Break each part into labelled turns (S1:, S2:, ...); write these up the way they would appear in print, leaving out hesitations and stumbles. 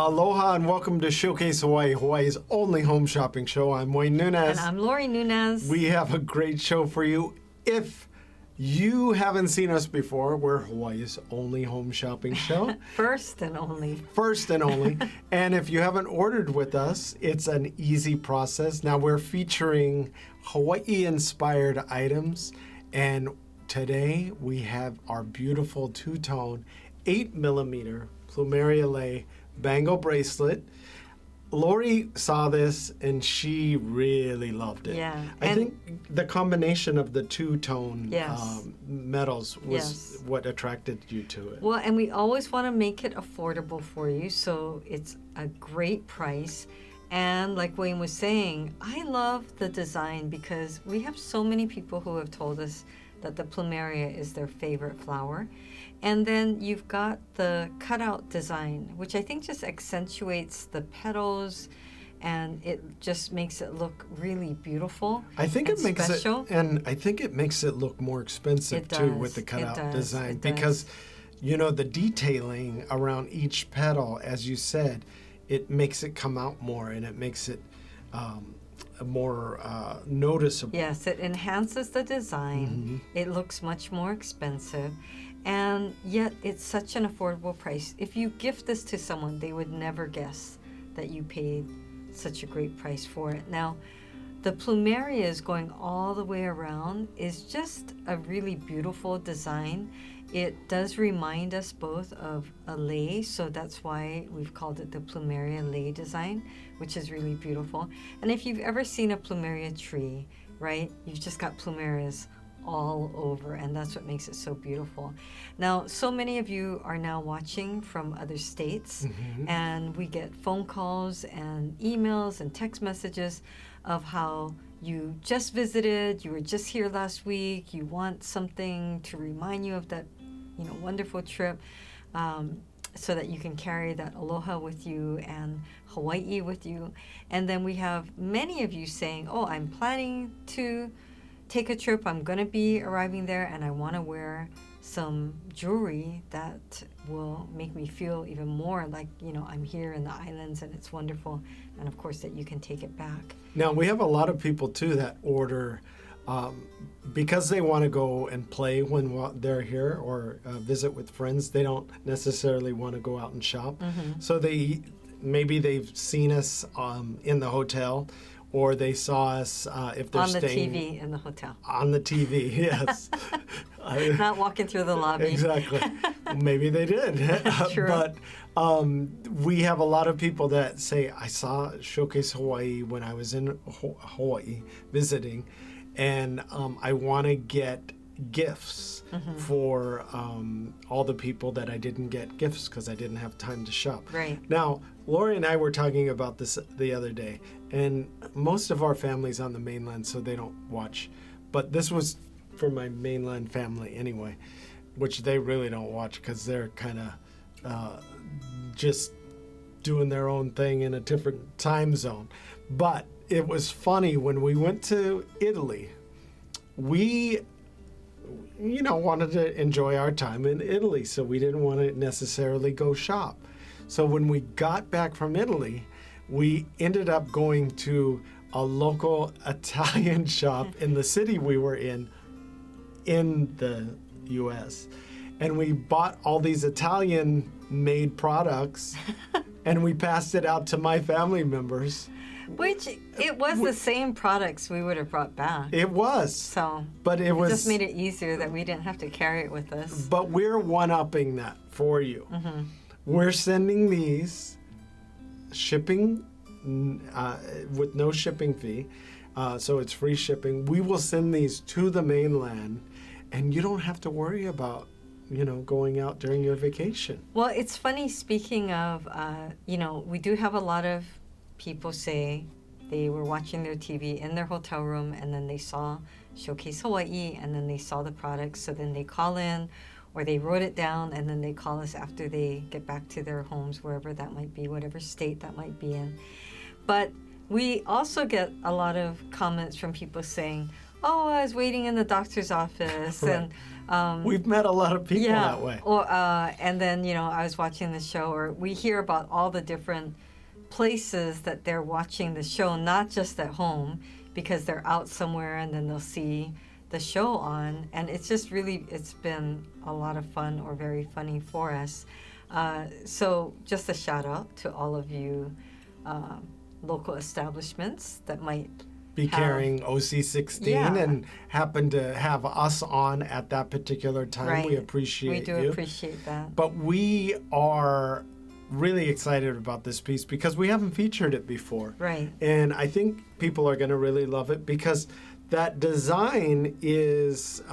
S1: Aloha and welcome to Showcase Hawaii, Hawaii's only home shopping show. I'm Wayne Nunez.
S2: And I'm Lori Nunez.
S1: We have a great show for you. If you haven't seen us before, we're Hawaii's only home shopping show.
S2: First and only.
S1: First and only. And if you haven't ordered with us, it's an easy process. Now we're featuring Hawaii-inspired items. And today we have our beautiful two-tone 8mm Plumeria Lei bangle bracelet. Lori saw this and she really loved it.
S2: Yeah.
S1: I think the combination of the two-tone
S2: Yes.
S1: metals was
S2: Yes.
S1: what attracted you to it.
S2: Well, and we always want to make it affordable for you, so it's a great price. And like Wayne was saying, I love the design because we have so many people who have told us that the plumeria is their favorite flower. And then you've got the cutout design, which I think just accentuates the petals and it just makes it look really beautiful.
S1: I think it makes
S2: special.
S1: I think it makes it look more expensive too with the cutout design because you know the detailing around each petal, as you said, it makes it come out more and it makes it more noticeable.
S2: Yes, it enhances the design. It looks much more expensive, and yet it's such an affordable price. If you gift this to someone, they would never guess that you paid such a great price for it. Now, the plumerias going all the way around is just a really beautiful design. It does remind us both of a lei, so that's why we've called it the Plumeria Lei design, which is really beautiful. And if you've ever seen a plumeria tree, right, you've just got plumerias all over, and that's what makes it so beautiful. Now, so many of you are now watching from other states, and we get phone calls and emails and text messages of how you just visited, you were just here last week, you want something to remind you of that, you know, wonderful trip, so that you can carry that aloha with you and Hawaii with you. And then we have many of you saying, oh, I'm planning to take a trip, I'm gonna be arriving there and I wanna wear some jewelry that will make me feel even more like, you know, I'm here in the islands and it's wonderful. And of course that you can take it back.
S1: Now we have a lot of people too that order because they want to go and play when they're here or visit with friends. They don't necessarily want to go out and shop. So maybe they've seen us in the hotel, or they saw us if they're
S2: on the
S1: staying
S2: TV in the hotel.
S1: On the TV, yes.
S2: Not walking through the lobby.
S1: Exactly. Maybe they did.
S2: True.
S1: But we have a lot of people that say, I saw Showcase Hawaii when I was in Hawaii visiting, and I want to get gifts for all the people that I didn't get gifts because I didn't have time to shop.
S2: Right.
S1: Now, Lori and I were talking about this the other day, and most of our family's on the mainland, so they don't watch. But this was for my mainland family anyway, which they really don't watch because they're kind of just doing their own thing in a different time zone. But it was funny when we went to Italy. We, you know, wanted to enjoy our time in Italy, so we didn't want to necessarily go shop. So when we got back from Italy, we ended up going to a local Italian shop in the city we were in the U.S. And we bought all these Italian-made products, and we passed it out to my family members.
S2: Which, it was the same products we would have brought back.
S1: It was.
S2: So,
S1: but it was
S2: just made it easier that we didn't have to carry it with us.
S1: But we're one-upping that for you. We're sending these shipping with no shipping fee, so it's free shipping. We will send these to the mainland, and you don't have to worry about, you know, going out during your vacation.
S2: Well, it's funny, speaking of, you know, we do have a lot of people say they were watching their TV in their hotel room and then they saw Showcase Hawaii and then they saw the products, so then they call in or they wrote it down and then they call us after they get back to their homes, wherever that might be, whatever state that might be in. But we also get a lot of comments from people saying, oh, I was waiting in the doctor's office,
S1: Right.
S2: and
S1: We've met a lot of people that way.
S2: Or and then I was watching the show, or we hear about all the different places that they're watching the show, not just at home, because they're out somewhere and then they'll see the show on, and it's been a lot of fun, or very funny for us. So just a shout out to all of you local establishments that might
S1: be carrying OC16 and happen to have us on at that particular time.
S2: Right.
S1: We appreciate you.
S2: We do appreciate that.
S1: But we are really excited about this piece because we haven't featured it before.
S2: Right.
S1: And I think people are going to really love it because that design is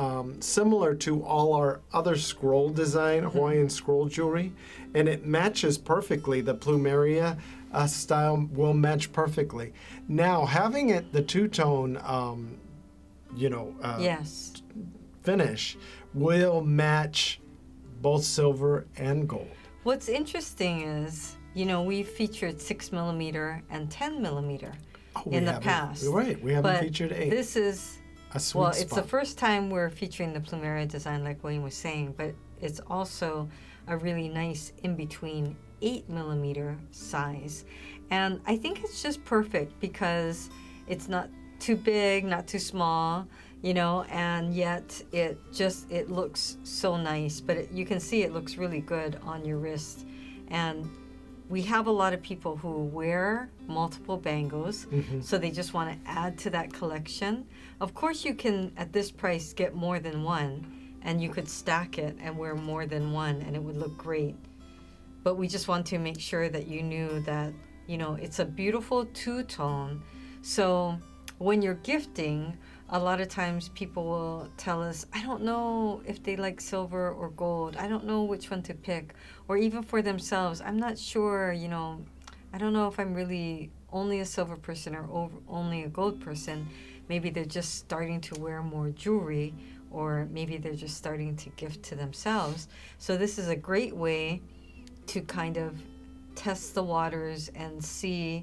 S1: similar to all our other scroll design, Hawaiian scroll jewelry, and it matches perfectly. The Plumeria style will match perfectly. Now, having it the two-tone, finish will match both silver and gold.
S2: What's interesting is, we've featured 6mm and 10mm in the past.
S1: Right, we haven't featured 8.
S2: This is
S1: a sweet spot.
S2: It's the first time we're featuring the Plumeria design, like William was saying, but it's also a really nice in-between 8mm size. And I think it's just perfect because it's not too big, not too small, and yet it looks so nice. But you can see it looks really good on your wrist. And we have a lot of people who wear multiple bangles, so they just want to add to that collection. Of course, you can, at this price, get more than one, and you could stack it and wear more than one, and it would look great. But we just want to make sure that you knew that, it's a beautiful two-tone. So when you're gifting, a lot of times people will tell us, I don't know if they like silver or gold. I don't know which one to pick. Or even for themselves, I'm not sure, I don't know if I'm really only a silver person or only a gold person. Maybe they're just starting to wear more jewelry, or maybe they're just starting to gift to themselves. So this is a great way to kind of test the waters and see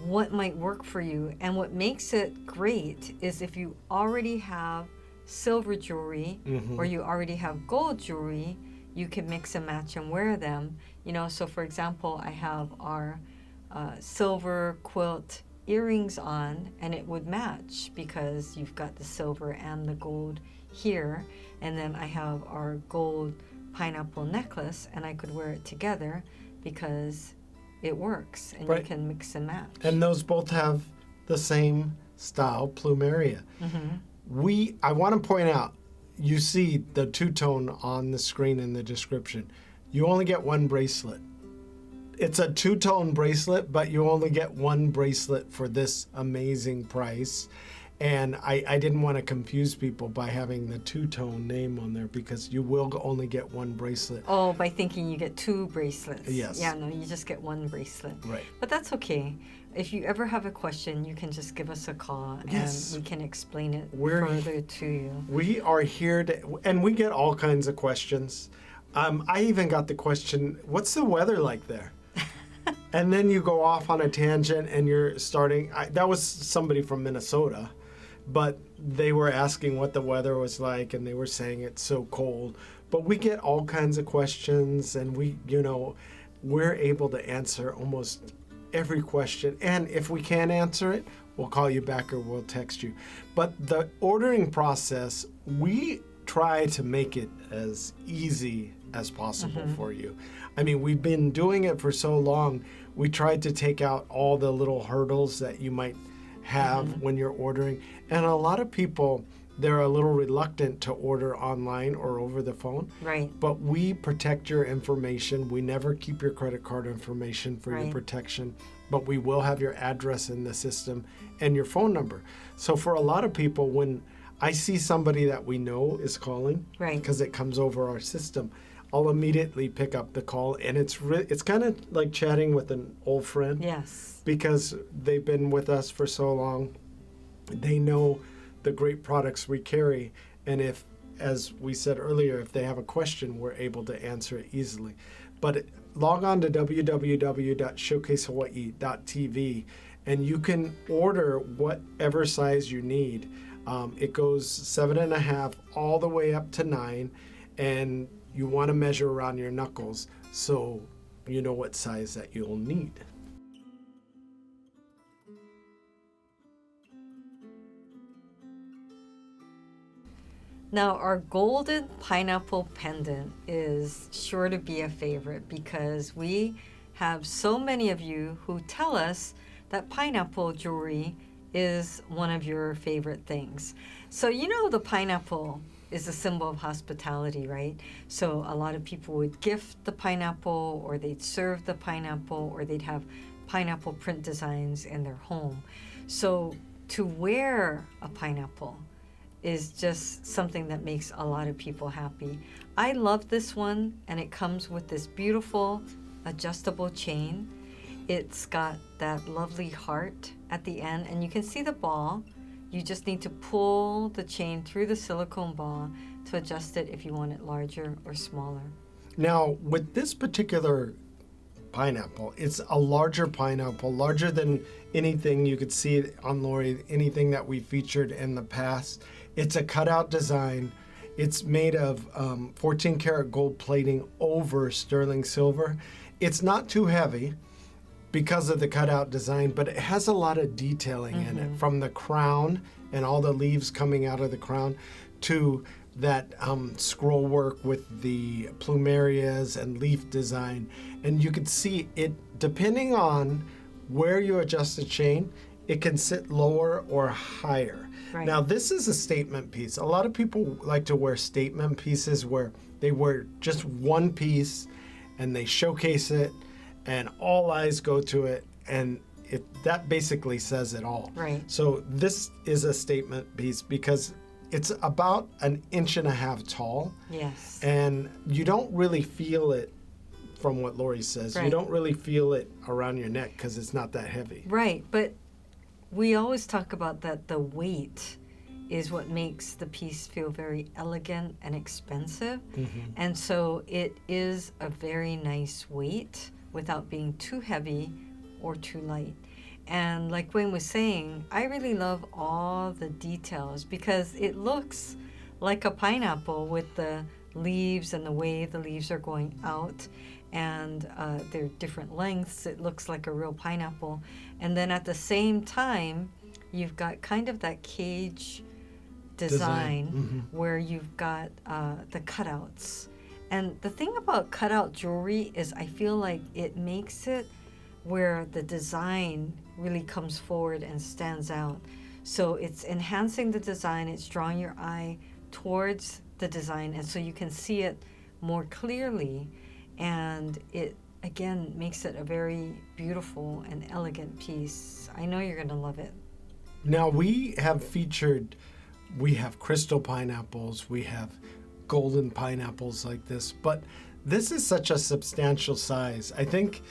S2: what might work for you. And what makes it great is if you already have silver jewelry or you already have gold jewelry, you can mix and match and wear them. So for example, I have our silver quilt earrings on, and it would match because you've got the silver and the gold here. And then I have our gold pineapple necklace, and I could wear it together because it works, and you can mix and match.
S1: And those both have the same style, Plumeria. I want to point out, you see the two-tone on the screen in the description. You only get one bracelet. It's a two-tone bracelet, but you only get one bracelet for this amazing price. And I didn't want to confuse people by having the two-tone name on there, because you will only get one bracelet.
S2: Oh, by thinking you get two bracelets.
S1: Yes.
S2: Yeah, no, you just get one bracelet.
S1: Right.
S2: But that's okay. If you ever have a question, you can just give us a call, and we can explain it further to you.
S1: We are here and we get all kinds of questions. I even got the question, what's the weather like there? And then you go off on a tangent and you're starting, that was somebody from Minnesota, but they were asking what the weather was like, and they were saying it's so cold. But we get all kinds of questions, and we're able to answer almost every question. And if we can't answer it, we'll call you back or we'll text you. But the ordering process, we try to make it as easy as possible for you. I mean, we've been doing it for so long, we tried to take out all the little hurdles that you might have when you're ordering. And a lot of people, they're a little reluctant to order online or over the phone.
S2: Right.
S1: But we protect your information. We never keep your credit card information for your protection, but we will have your address in the system and your phone number. So for a lot of people, when I see somebody that we know is calling, because it comes over our system, I'll immediately pick up the call, and it's kind of like chatting with an old friend.
S2: Yes.
S1: Because they've been with us for so long. They know the great products we carry, and if, as we said earlier, if they have a question, we're able to answer it easily. But log on to www.showcasehawaii.tv, and you can order whatever size you need. It goes 7.5 all the way up to 9, and you want to measure around your knuckles so you know what size that you'll need.
S2: Now, our golden pineapple pendant is sure to be a favorite because we have so many of you who tell us that pineapple jewelry is one of your favorite things. So you know the pineapple is a symbol of hospitality, right? So a lot of people would gift the pineapple, or they'd serve the pineapple, or they'd have pineapple print designs in their home. So to wear a pineapple is just something that makes a lot of people happy. I love this one, and it comes with this beautiful adjustable chain. It's got that lovely heart at the end, and you can see the ball. You just need to pull the chain through the silicone ball to adjust it if you want it larger or smaller.
S1: Now, with this particular pineapple, it's a larger pineapple, larger than anything you could see on Lori, anything that we featured in the past. It's a cutout design. It's made of 14 karat gold plating over sterling silver. It's not too heavy because of the cutout design, but it has a lot of detailing in it, from the crown and all the leaves coming out of the crown to that scroll work with the plumerias and leaf design. And you can see it, depending on where you adjust the chain, it can sit lower or higher.
S2: Right.
S1: Now, this is a statement piece. A lot of people like to wear statement pieces where they wear just one piece and they showcase it and all eyes go to it, and that basically says it all.
S2: Right.
S1: So this is a statement piece because it's about 1.5 inches tall.
S2: Yes.
S1: And you don't really feel it, from what Lori says.
S2: Right.
S1: You don't really feel it around your neck because it's not that heavy.
S2: Right, but we always talk about that the weight is what makes the piece feel very elegant and expensive. And so it is a very nice weight without being too heavy or too light. And like Wayne was saying, I really love all the details because it looks like a pineapple with the leaves and the way the leaves are going out, and they're different lengths. It looks like a real pineapple. And then at the same time, you've got kind of that cage design where you've got the cutouts. And the thing about cutout jewelry is I feel like it makes it where the design really comes forward and stands out. So it's enhancing the design, it's drawing your eye towards the design, and so you can see it more clearly, and it again makes it a very beautiful and elegant piece. I know you're going to love it.
S1: Now, we have crystal pineapples, we have golden pineapples like this, but this is such a substantial size. I think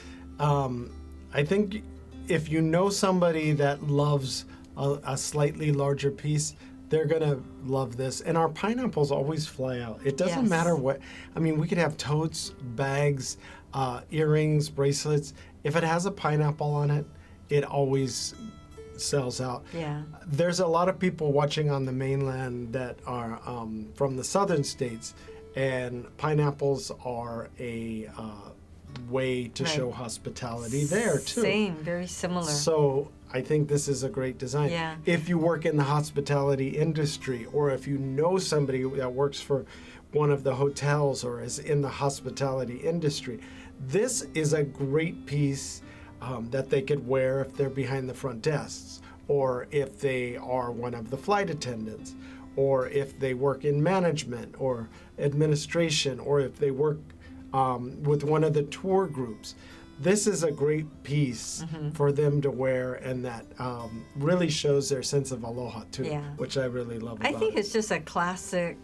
S1: if you know somebody that loves a slightly larger piece, they're gonna love this. And our pineapples always fly out. It doesn't matter what. I mean, we could have totes, bags, earrings, bracelets. If it has a pineapple on it, it always sells out.
S2: Yeah.
S1: There's a lot of people watching on the mainland that are from the southern states, and pineapples are a way to show hospitality there too.
S2: Same, very similar.
S1: So I think this is a great design.
S2: Yeah.
S1: If you work in the hospitality industry, or if you know somebody that works for one of the hotels or is in the hospitality industry, this is a great piece that they could wear if they're behind the front desks, or if they are one of the flight attendants, or if they work in management or administration, or if they work with one of the tour groups. This is a great piece for them to wear, and that really shows their sense of aloha too, which I really love about it.
S2: I think it's just a classic,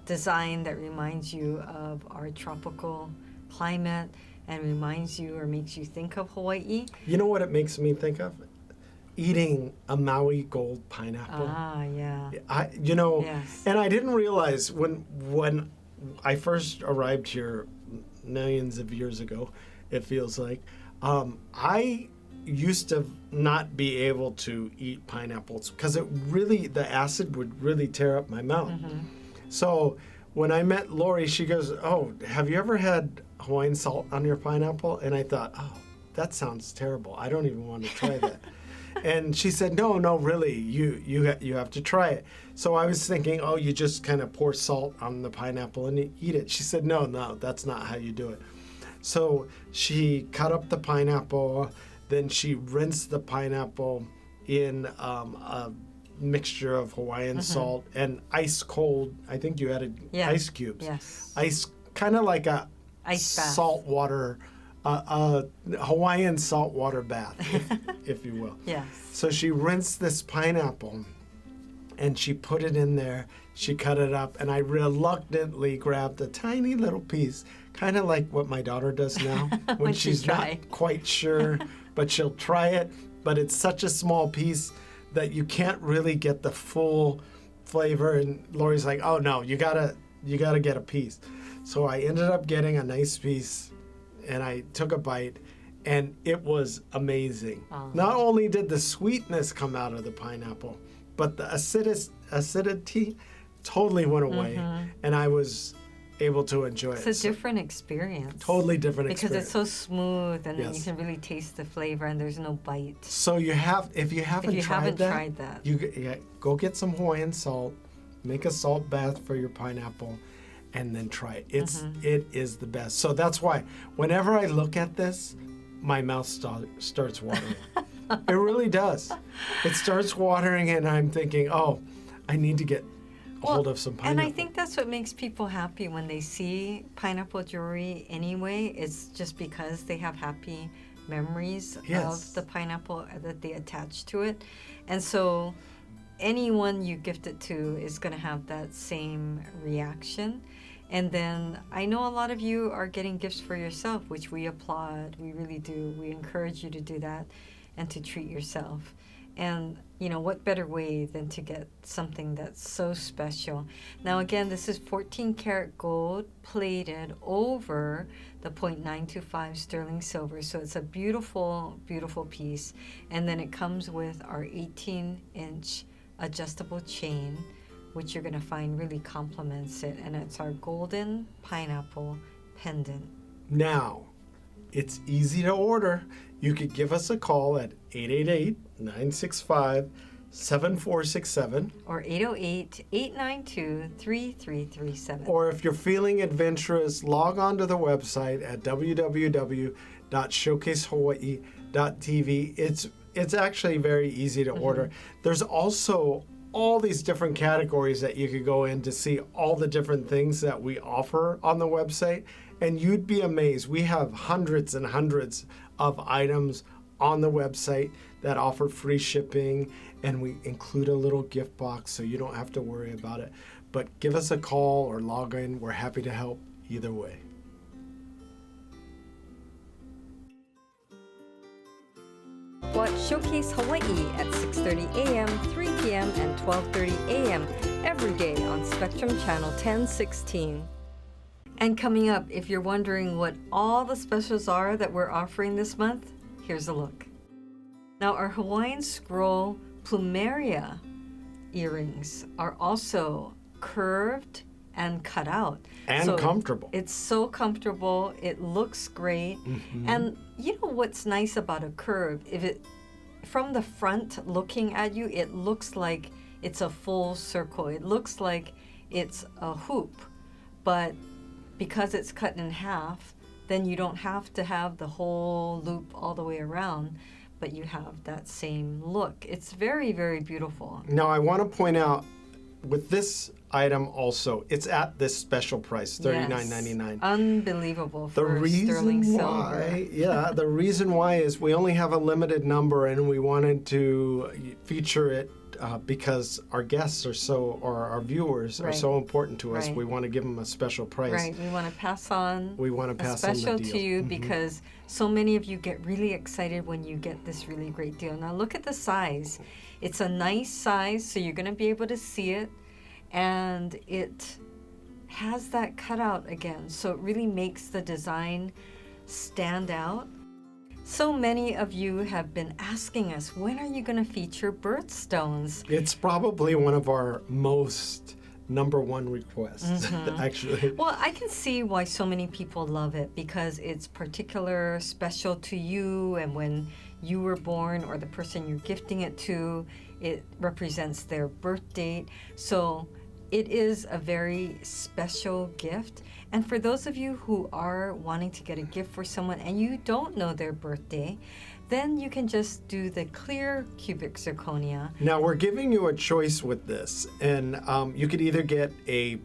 S2: design that reminds you of our tropical climate and reminds you or makes you think of Hawaii.
S1: You know what it makes me think of? Eating a Maui gold pineapple.
S2: Ah, yeah.
S1: Yes. And I didn't realize when I first arrived here millions of years ago, it feels like, I used to not be able to eat pineapples because the acid would really tear up my mouth. So when I met Lori, she goes, "Oh, have you ever had Hawaiian salt on your pineapple?" And I thought, "Oh, that sounds terrible. I don't even want to try that." And she said, no, really, you have to try it. So I was thinking, oh, you just kind of pour salt on the pineapple and you eat it. She said, no, that's not how you do it. So she cut up the pineapple, then she rinsed the pineapple in a mixture of Hawaiian salt and ice cold. I think you added ice cubes.
S2: Yes.
S1: Ice, kind of like a
S2: ice bath.
S1: Salt water, a Hawaiian saltwater bath, if you will.
S2: Yes.
S1: So she rinsed this pineapple and she put it in there. She cut it up, and I reluctantly grabbed a tiny little piece, kind of like what my daughter does now when she's not quite sure, but she'll try it. But it's such a small piece that you can't really get the full flavor. And Lori's like, "Oh no, you gotta get a piece." So I ended up getting a nice piece, and I took a bite, and it was amazing. Not only did the sweetness come out of the pineapple, but the acidity totally went away, and I was able to enjoy it.
S2: It's a different experience.
S1: Totally different
S2: because
S1: experience.
S2: it's so smooth, and then you can really taste the flavor, and there's no bite.
S1: So if you haven't tried that, you go get some Hawaiian salt, make a salt bath for your pineapple, and then try it. It is the best. So that's why whenever I look at this, my mouth starts watering. It really does. It starts watering, and I'm thinking, oh, I need to get hold of some pineapple.
S2: And I think that's what makes people happy when they see pineapple jewelry anyway. It's just because they have happy memories of the pineapple that they attach to it. And so anyone you gift it to is going to have that same reaction. And then I know a lot of you are getting gifts for yourself, which we applaud. We really do. We encourage you to do that and to treat yourself. And, what better way than to get something that's so special. Now, again, this is 14 karat gold plated over the 0.925 sterling silver. So it's a beautiful, beautiful piece. And then it comes with our 18-inch adjustable chain, which you're going to find really complements it. And it's our golden pineapple pendant.
S1: Now, it's easy to order. You could give us a call at 888-965-7467.
S2: Or 808-892-3337.
S1: Or if you're feeling adventurous, log on to the website at www.showcasehawaii.tv. It's actually very easy to order. There's also all these different categories that you could go in to see all the different things that we offer on the website, and you'd be amazed. We have hundreds and hundreds of items on the website that offer free shipping, and we include a little gift box so you don't have to worry about it. But give us a call or log in. We're happy to help either way.
S2: Watch Showcase Hawaii at 6:30 a.m., 3 p.m., and 12:30 a.m. every day on Spectrum Channel 1016. And coming up, if you're wondering what all the specials are that we're offering this month, here's a look. Now, our Hawaiian scroll Plumeria earrings are also curved and cut out.
S1: And so comfortable.
S2: It's so comfortable. It looks great. And you know what's nice about a curve? From the front looking at you, it looks like it's a full circle. It looks like it's a hoop. But because it's cut in half, then you don't have to have the whole loop all the way around, but you have that same look. It's very, very beautiful.
S1: Now, I want to point out, with this item also, it's at this special price, $39.99.
S2: Unbelievable for sterling silver.
S1: The reason why is we only have a limited number, and we wanted to feature it because our guests or our viewers are so important to us. We want to give them a special price.
S2: Right. We want to pass on
S1: a
S2: special to you because so many of you get really excited when you get this really great deal. Now look at the size. It's a nice size, so you're going to be able to see it, and it has that cutout again, so it really makes the design stand out. So many of you have been asking us, when are you going to feature birthstones?
S1: It's probably one of our most #1 requests, actually.
S2: Well, I can see why so many people love it, because it's particular, special to you, and when you were born or the person you're gifting it to, it represents their birth date. So it is a very special gift. And for those of you who are wanting to get a gift for someone and you don't know their birthday, then you can just do the clear cubic zirconia.
S1: Now, we're giving you a choice with this, and you could either get a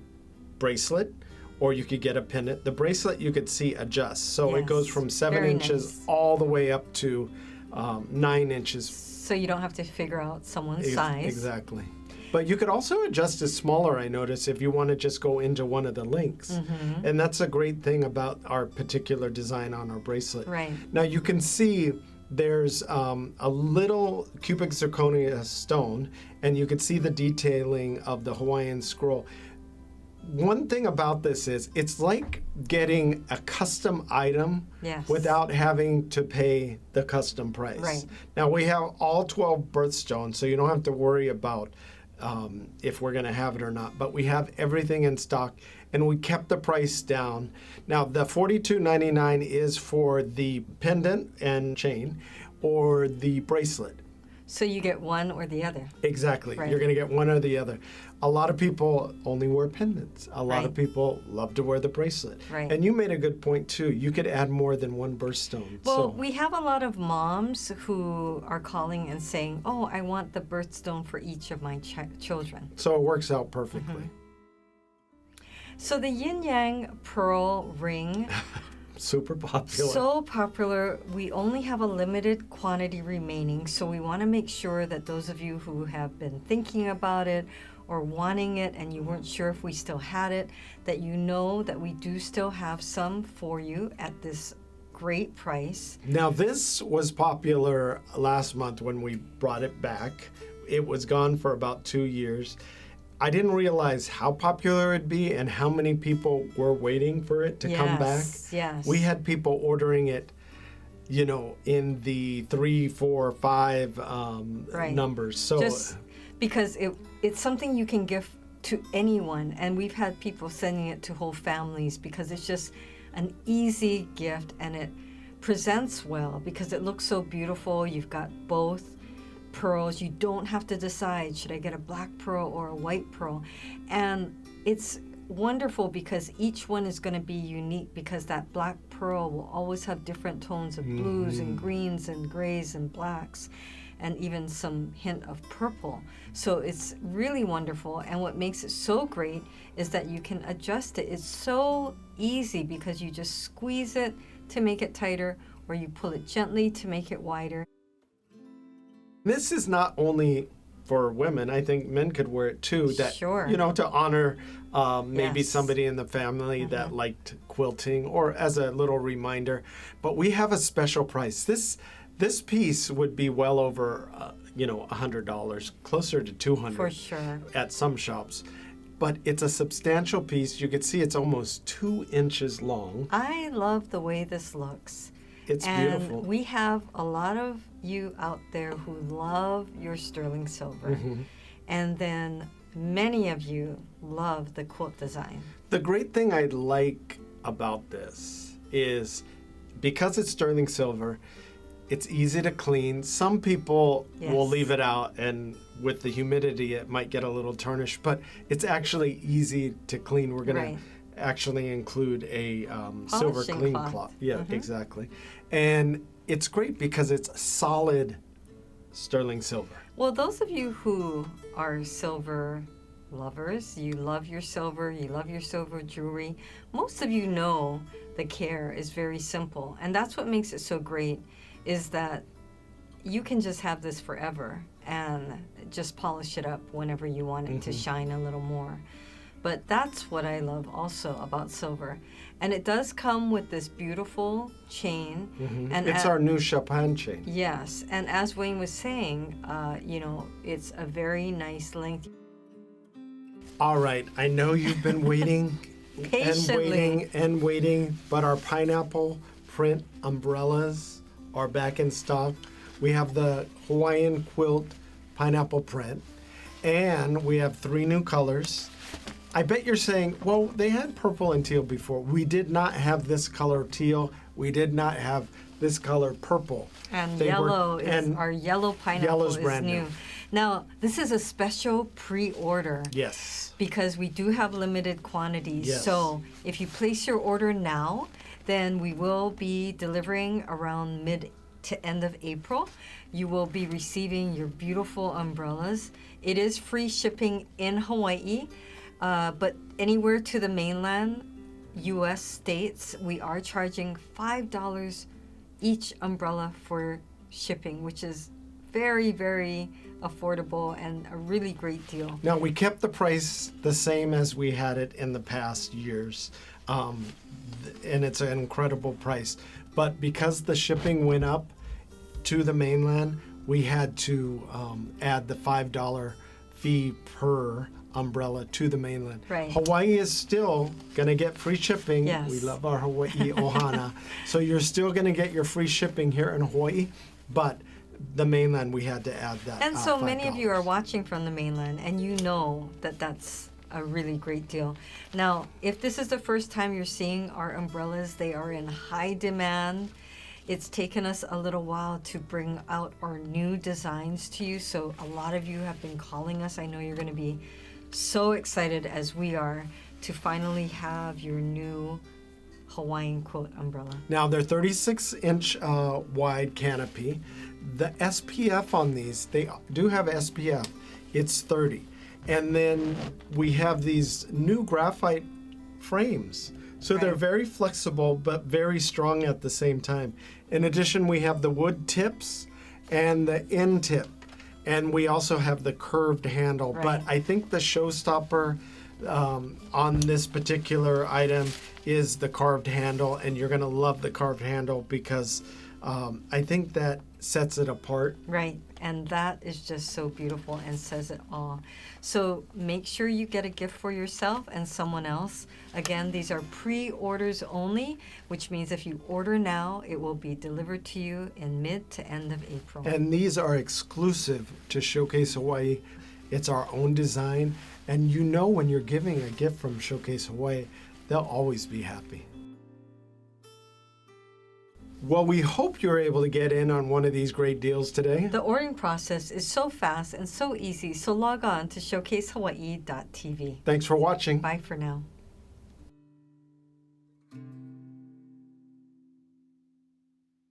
S1: bracelet or you could get a pendant. The bracelet you could see adjusts, so it goes from 7
S2: very
S1: inches
S2: nice.
S1: all the way up to 9 inches.
S2: So you don't have to figure out someone's size.
S1: Exactly. But you could also adjust it smaller, I notice, if you want to just go into one of the links. And that's a great thing about our particular design on our bracelet.
S2: Right.
S1: Now you can see there's a little cubic zirconia stone, and you can see the detailing of the Hawaiian scroll. One thing about this is it's like getting a custom item
S2: Yes.
S1: without having to pay the custom price.
S2: Right.
S1: Now we have all 12 birthstones, so you don't have to worry about if we're going to have it or not. But we have everything in stock, and we kept the price down. Now the $42.99 is for the pendant and chain, or the bracelet.
S2: So you get one or the other.
S1: Exactly.
S2: Right.
S1: You're going to get one or the other. A lot of people only wear pendants. A lot of
S2: Right.
S1: people love to wear the bracelet.
S2: Right.
S1: And you made a good point too. You could add more than one birthstone.
S2: Well, we have a lot of moms who are calling and saying, oh, I want the birthstone for each of my children.
S1: So it works out perfectly.
S2: So the yin yang pearl ring,
S1: Super popular.
S2: so popular. We only have a limited quantity remaining, so we want to make sure that those of you who have been thinking about it or wanting it and you weren't sure if we still had it, that you know that we do still have some for you at this great price.
S1: Now this was popular last month when we brought it back. It was gone for about 2 years. I didn't realize how popular it'd be and how many people were waiting for it to come back.
S2: Yes.
S1: We had people ordering it, you know, in the 3, 4, 5
S2: Right.
S1: numbers. So
S2: Just because it's something you can give to anyone, and we've had people sending it to whole families because it's just an easy gift and it presents well because it looks so beautiful. You've got both pearls. You don't have to decide, should I get a black pearl or a white pearl? And it's wonderful because each one is going to be unique, because that black pearl will always have different tones of blues and greens and grays and blacks, and even some hint of purple. So it's really wonderful. And what makes it so great is that you can adjust it. It's so easy because you just squeeze it to make it tighter, or you pull it gently to make it wider.
S1: this is not only for women. I think men could wear it too. That,
S2: Sure.
S1: you know, to honor maybe
S2: Yes.
S1: somebody in the family that liked quilting, or as a little reminder. But we have a special price. This piece would be well over, $100, closer to $200
S2: For sure.
S1: at some shops. But it's a substantial piece. You can see it's almost 2 inches long.
S2: I love the way this looks.
S1: It's
S2: And
S1: beautiful.
S2: we have a lot of you out there who love your sterling silver.
S1: Mm-hmm.
S2: And then many of you love the quilt design.
S1: The great thing I like about this is because it's sterling silver, it's easy to clean. Some people will
S2: Yes.
S1: leave it out, and with the humidity, it might get a little tarnished, but it's actually easy to clean. We're going
S2: Right.
S1: to actually include a silver
S2: Polishing
S1: clean
S2: cloth.
S1: cloth. Yeah, exactly. And it's great because it's solid sterling silver.
S2: Well, those of you who are silver lovers, you love your silver jewelry, most of you know the care is very simple. And that's what makes it so great, is that you can just have this forever and just polish it up whenever you want it to shine a little more. But that's what I love also about silver. And it does come with this beautiful chain. And
S1: It's our new Chopin chain.
S2: Yes, and as Wayne was saying, it's a very nice length.
S1: All right, I know you've been waiting
S2: Patiently.
S1: and waiting, but our pineapple print umbrellas are back in stock. We have the Hawaiian quilt pineapple print, and we have 3 new colors. I bet you're saying, well, they had purple and teal before. We did not have this color teal. We did not have this color purple.
S2: And our yellow pineapple
S1: yellow's
S2: is
S1: brand
S2: new.
S1: new.
S2: Now, this is a special pre-order.
S1: Yes.
S2: Because we do have limited quantities.
S1: Yes.
S2: So if you place your order now, then we will be delivering around mid to end of April. You will be receiving your beautiful umbrellas. It is free shipping in Hawaii, but anywhere to the mainland U.S. states, we are charging $5 each umbrella for shipping, which is very, very affordable and a really great deal.
S1: Now, we kept the price the same as we had it in the past years, and it's an incredible price. But because the shipping went up to the mainland, we had to add the $5 fee per umbrella to the mainland.
S2: Right.
S1: Hawaii is still going to get free shipping.
S2: Yes.
S1: We love our Hawaii ohana. So you're still going to get your free shipping here in Hawaii, but the mainland, we had to add that.
S2: And so
S1: $5.
S2: many of you are watching from the mainland, and you know that that's a really great deal. Now, if this is the first time you're seeing our umbrellas, they are in high demand. It's taken us a little while to bring out our new designs to you, so a lot of you have been calling us. I know you're going to be so excited as we are to finally have your new Hawaiian quilt umbrella.
S1: Now, they're 36-inch wide canopy. The SPF on these, they do have SPF. It's 30. And then we have these new graphite frames. So they're very flexible, but very strong at the same time. In addition, we have the wood tips and the end tip. And we also have the curved handle.
S2: Right.
S1: But I think the showstopper on this particular item is the carved handle. And you're going to love the carved handle because I think that sets it apart.
S2: Right, and that is just so beautiful and says it all. So make sure you get a gift for yourself and someone else. Again, these are pre-orders only, which means if you order now, it will be delivered to you in mid to end of April.
S1: And these are exclusive to Showcase Hawaii. It's our own design. And you know when you're giving a gift from Showcase Hawaii, they'll always be happy. Well, we hope you're able to get in on one of these great deals today.
S2: The ordering process is so fast and so easy, so log on to showcasehawaii.tv.
S1: Thanks for watching.
S2: Bye for now.